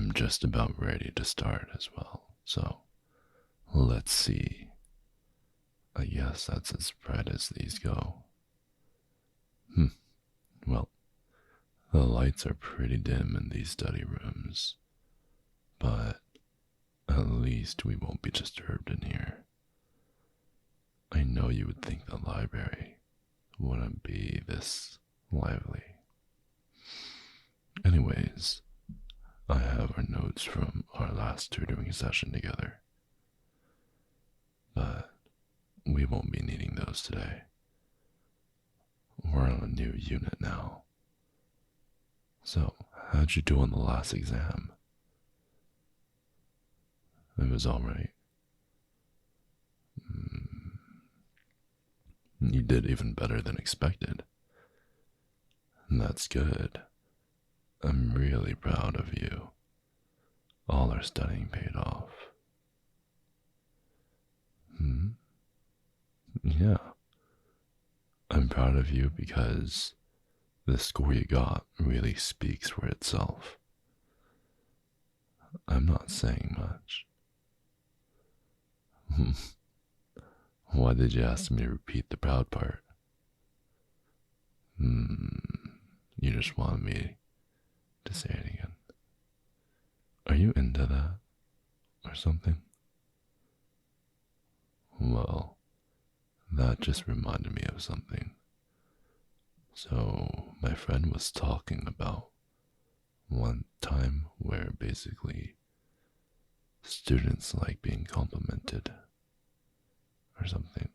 I'm just about ready to start as well. So let's see. I guess that's as bright as these go. Hmm. Well, the lights are pretty dim in these study rooms, but at least we won't be disturbed in here. I know you would think the library wouldn't be this lively. Anyways, I have our notes from our last tutoring session together, but we won't be needing those today. We're on a new unit now. So, how'd you do on the last exam? It was alright. You did even better than expected. That's good. I'm really proud of you. All our studying paid off. Yeah. I'm proud of you because the score you got really speaks for itself. I'm not saying much. Why did you ask me to repeat the proud part? You just wanted me to say it again. Are you into that or something? Well, that just reminded me of something. So, my friend was talking about one time where basically students like being complimented or something.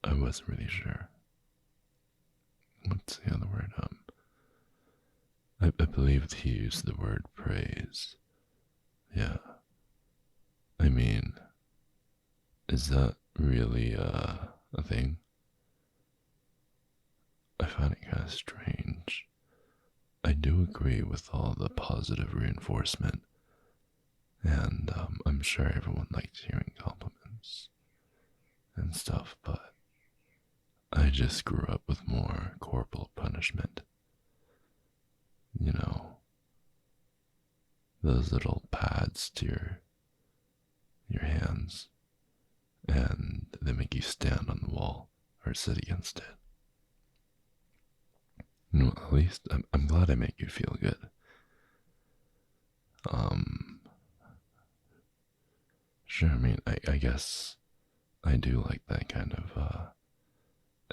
I wasn't really sure. What's the other word? I believe he used the word praise. Yeah. I mean, is that really a thing? I find it kind of strange. I do agree with all the positive reinforcement, and I'm sure everyone likes hearing compliments and stuff, but I just grew up with more corporal punishment. You know, those little pads to your hands, and they make you stand on the wall or sit against it. No, at least I'm glad I make you feel good. Sure, I mean, I guess I do like that kind of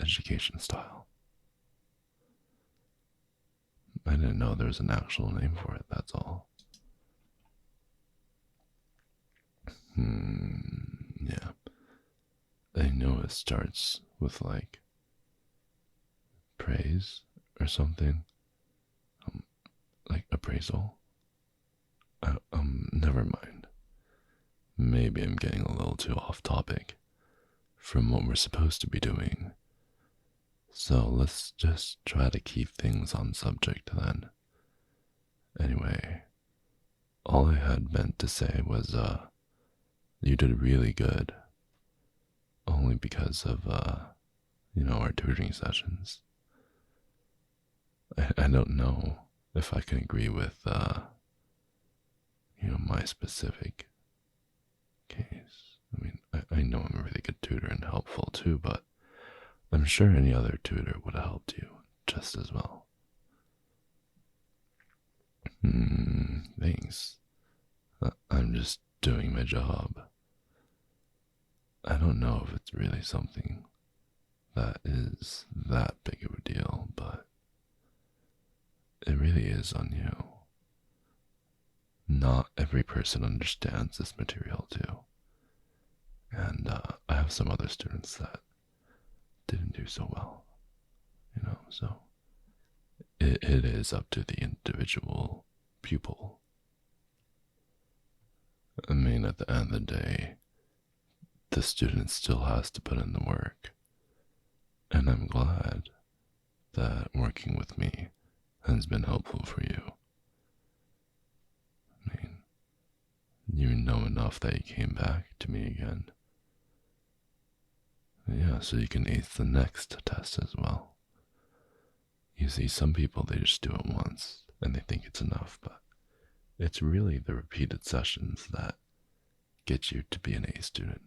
education style. I didn't know there was an actual name for it, that's all. Yeah. I know it starts with like praise or something. Like appraisal. Never mind. Maybe I'm getting a little too off topic from what we're supposed to be doing. So let's just try to keep things on subject then. Anyway, all I had meant to say was, you did really good. Only because of, our tutoring sessions. I don't know if I can agree with, my specific case. I mean, I know I'm a really good tutor and helpful too, but I'm sure any other tutor would have helped you just as well. Thanks. I'm just doing my job. I don't know if it's really something that is that big of a deal, but it really is on you. Not every person understands this material too. And I have some other students that didn't do so well, so it is up to the individual pupil. I mean, at the end of the day, the student still has to put in the work. And I'm glad that working with me has been helpful for you. I mean, you know enough that you came back to me again. Yeah, so you can ace the next test as well. You see, some people, they just do it once and they think it's enough, but it's really the repeated sessions that get you to be an A student.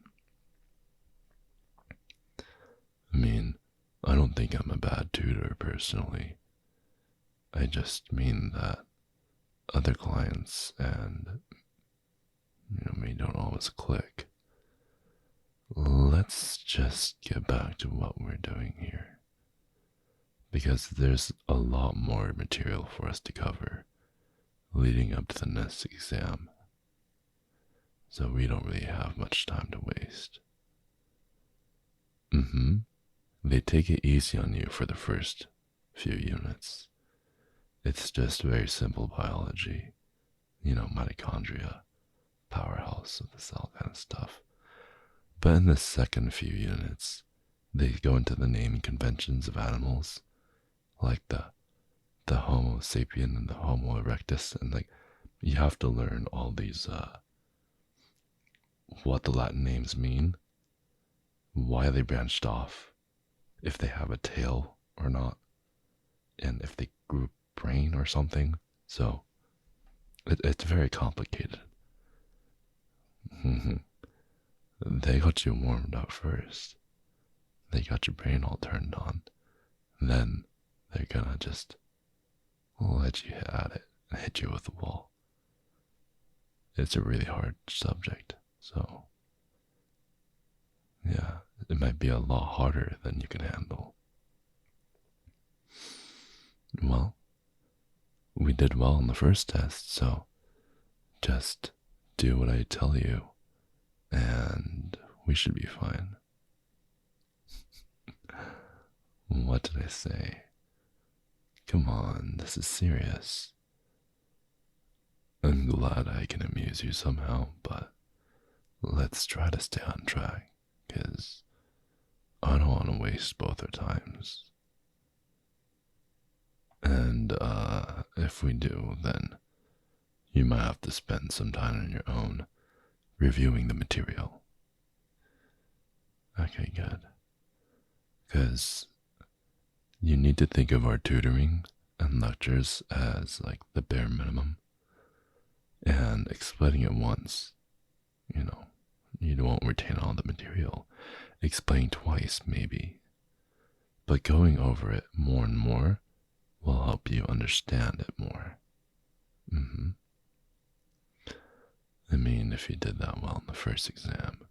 I mean, I don't think I'm a bad tutor personally. I just mean that other clients and me don't always click. Let's just get back to what we're doing here. Because there's a lot more material for us to cover leading up to the next exam. So we don't really have much time to waste. They take it easy on you for the first few units. It's just very simple biology, mitochondria, powerhouse of the cell kind of stuff. But in the second few units, they go into the naming conventions of animals, like the Homo sapien and the Homo erectus, and like you have to learn all these what the Latin names mean, why they branched off, if they have a tail or not, and if they grew a brain or something. So it's very complicated. They got you warmed up first. They got your brain all turned on. Then they're gonna just let you at it and hit you with the wall. It's a really hard subject, so yeah, it might be a lot harder than you can handle. Well, we did well on the first test, so just do what I tell you, and we should be fine. What did I say? Come on, this is serious. I'm glad I can amuse you somehow, but let's try to stay on track, because I don't want to waste both our times. And if we do, then you might have to spend some time on your own reviewing the material. Okay, good. Because you need to think of our tutoring and lectures as like the bare minimum. And explaining it once, you won't retain all the material. Explain twice, maybe. But going over it more and more will help you understand it more. I mean, if you did that well in the first exam,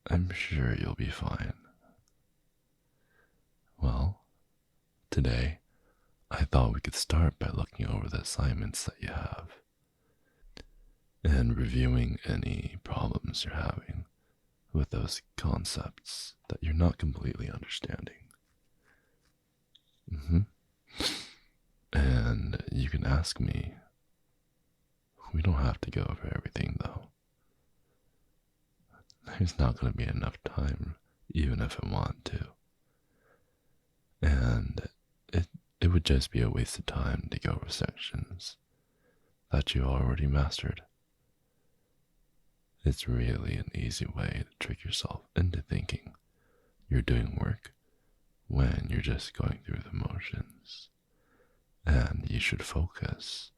I'm sure you'll be fine. Well, today, I thought we could start by looking over the assignments that you have and reviewing any problems you're having with those concepts that you're not completely understanding. And you can ask me. We don't have to go over everything, though. There's not going to be enough time, even if I want to. And it would just be a waste of time to go over sections that you already mastered. It's really an easy way to trick yourself into thinking you're doing work when you're just going through the motions. And you should focus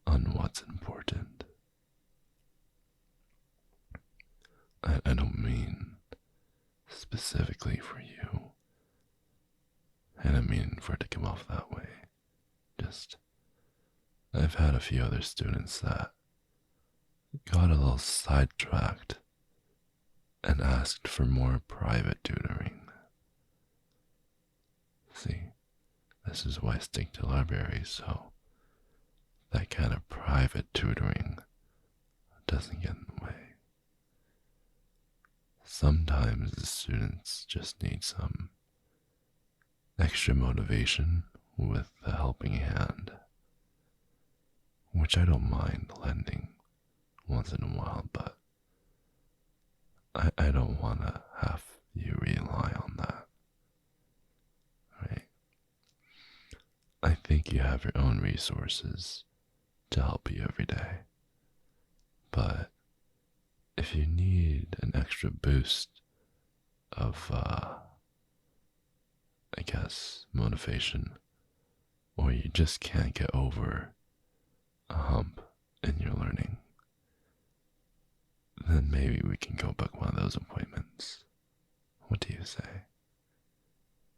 on what's important. I don't mean specifically for you. I don't mean for it to come off that way. Just, I've had a few other students that got a little sidetracked and asked for more private tutoring. See, this is why I stick to libraries, so that kind of private tutoring doesn't get in the way. Sometimes the students just need some extra motivation with a helping hand, which I don't mind lending once in a while, but I don't want to have you rely on that, right? I think you have your own resources to help you every day, but if you need an extra boost of, I guess, motivation, or you just can't get over a hump in your learning, then maybe we can go book one of those appointments. What do you say?